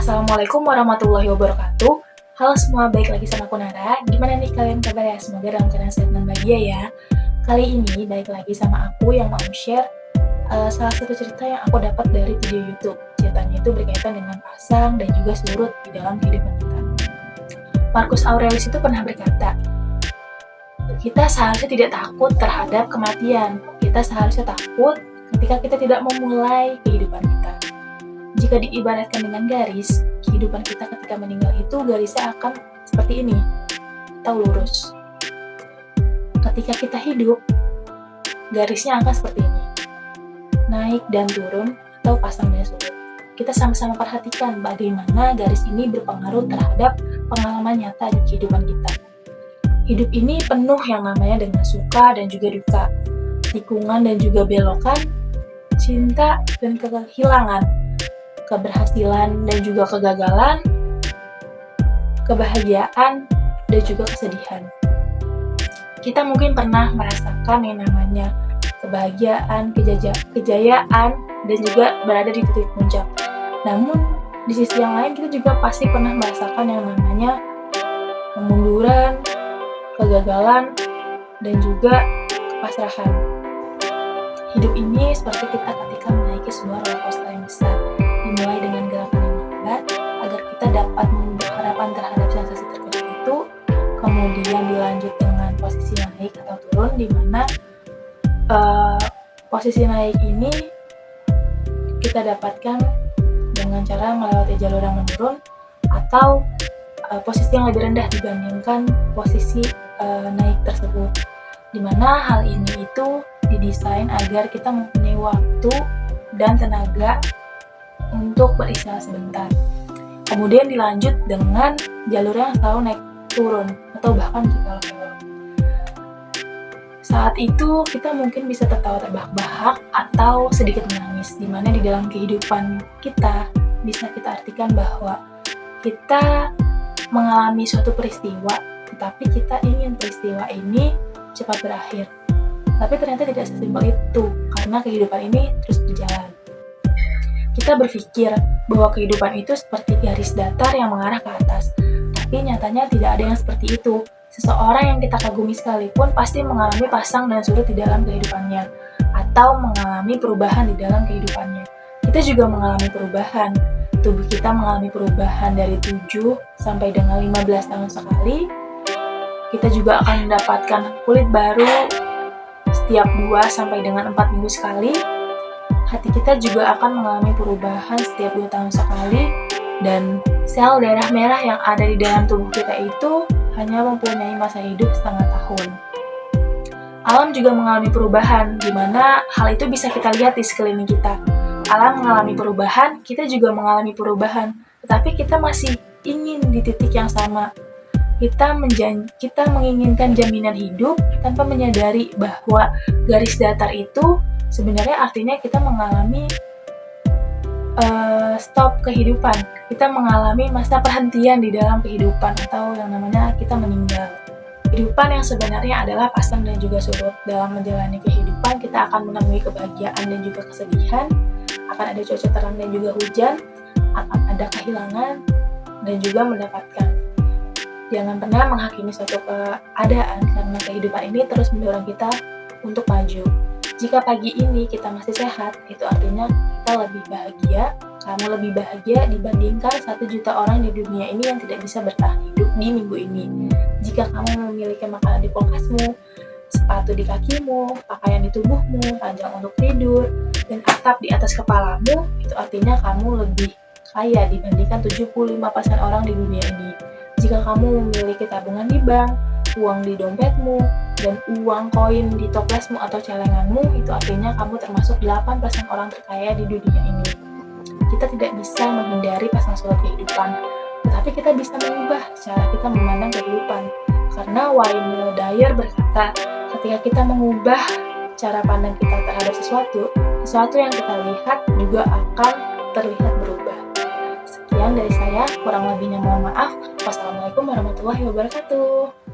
Assalamualaikum warahmatullahi wabarakatuh. Halo semua, balik lagi sama aku Nara. Gimana nih kalian kabar ya? Semoga dalam keadaan sehat dan bahagia ya. Kali ini balik lagi sama aku yang mau share salah satu cerita yang aku dapat dari video YouTube. Ceritanya itu berkaitan dengan pasang dan juga surut di dalam kehidupan kita. Marcus Aurelius itu pernah berkata, kita seharusnya tidak takut terhadap kematian. Kita seharusnya takut ketika kita tidak memulai kehidupan kita. Jika diibaratkan dengan garis, kehidupan kita ketika meninggal itu garisnya akan seperti ini, atau lurus. Ketika kita hidup, garisnya akan seperti ini, naik dan turun atau pasang dan surut. Kita sama-sama perhatikan bagaimana garis ini berpengaruh terhadap pengalaman nyata di kehidupan kita. Hidup ini penuh yang namanya dengan suka dan juga duka, tikungan dan juga belokan, cinta dan kehilangan, keberhasilan dan juga kegagalan, kebahagiaan dan juga kesedihan. Kita mungkin pernah merasakan yang namanya kebahagiaan, kejayaan, dan juga berada di titik puncak. Namun, di sisi yang lain kita juga pasti pernah merasakan yang namanya kemunduran, kegagalan, dan juga kepasrahan. Hidup ini seperti kita ketika menaiki sebuah roller coaster yang besar, dimulai dengan gerakan yang lambat agar kita dapat membentuk harapan terhadap sensasi terkejut itu, kemudian dilanjut dengan posisi naik atau turun, di mana posisi naik ini kita dapatkan dengan cara melewati jalur yang menurun atau posisi yang lebih rendah dibandingkan posisi naik tersebut, di mana hal ini itu didesain agar kita mempunyai waktu dan tenaga untuk beristirahat sebentar. Kemudian dilanjut dengan jalur yang selalu naik turun atau bahkan jika belok. Saat itu kita mungkin bisa tertawa terbahak-bahak atau sedikit menangis, di mana di dalam kehidupan kita bisa kita artikan bahwa kita mengalami suatu peristiwa, tetapi kita ingin peristiwa ini cepat berakhir. Tapi ternyata tidak sesimpel itu, karena kehidupan ini terus berjalan. Kita berpikir bahwa kehidupan itu seperti garis datar yang mengarah ke atas, tapi nyatanya tidak ada yang seperti itu. Seseorang yang kita kagumi sekalipun pasti mengalami pasang dan surut di dalam kehidupannya, atau mengalami perubahan di dalam kehidupannya. Kita juga mengalami perubahan. Tubuh kita mengalami perubahan dari 7 sampai dengan 15 tahun sekali. Kita juga akan mendapatkan kulit baru setiap 2 sampai dengan 4 minggu sekali. Hati kita juga akan mengalami perubahan setiap 2 tahun sekali, dan sel darah merah yang ada di dalam tubuh kita itu hanya mempunyai masa hidup setengah tahun. Alam juga mengalami perubahan, di mana hal itu bisa kita lihat di sekeliling kita. Alam mengalami perubahan, kita juga mengalami perubahan, tetapi kita masih ingin di titik yang sama. Kita menginginkan jaminan hidup tanpa menyadari bahwa garis datar itu sebenarnya artinya kita mengalami stop kehidupan. Kita mengalami masa perhentian di dalam kehidupan atau yang namanya kita meninggal. Kehidupan yang sebenarnya adalah pasang dan juga surut. Dalam menjalani kehidupan kita akan menemui kebahagiaan dan juga kesedihan, akan ada cuaca terang dan juga hujan, akan ada kehilangan dan juga mendapatkan. Jangan pernah menghakimi suatu keadaan, karena kehidupan ini terus mendorong kita untuk maju. Jika pagi ini kita masih sehat, itu artinya kita lebih bahagia, kamu lebih bahagia dibandingkan 1 juta orang di dunia ini yang tidak bisa bertahan hidup di minggu ini. Jika kamu memiliki makanan di kulkasmu, sepatu di kakimu, pakaian di tubuhmu, ranjang untuk tidur, dan atap di atas kepalamu, itu artinya kamu lebih kaya dibandingkan 75% orang di dunia ini. Jika kamu memiliki tabungan di bank, uang di dompetmu, dan uang koin di toplesmu atau celenganmu, itu artinya kamu termasuk 8% orang terkaya di dunia ini. Kita tidak bisa menghindari pasang surut kehidupan, tetapi kita bisa mengubah cara kita memandang kehidupan. Karena Wayne Dyer berkata, ketika kita mengubah cara pandang kita terhadap sesuatu yang kita lihat juga akan terlihat berubah. Sekian dari saya, kurang lebihnya mohon maaf. Wassalamualaikum warahmatullahi wabarakatuh.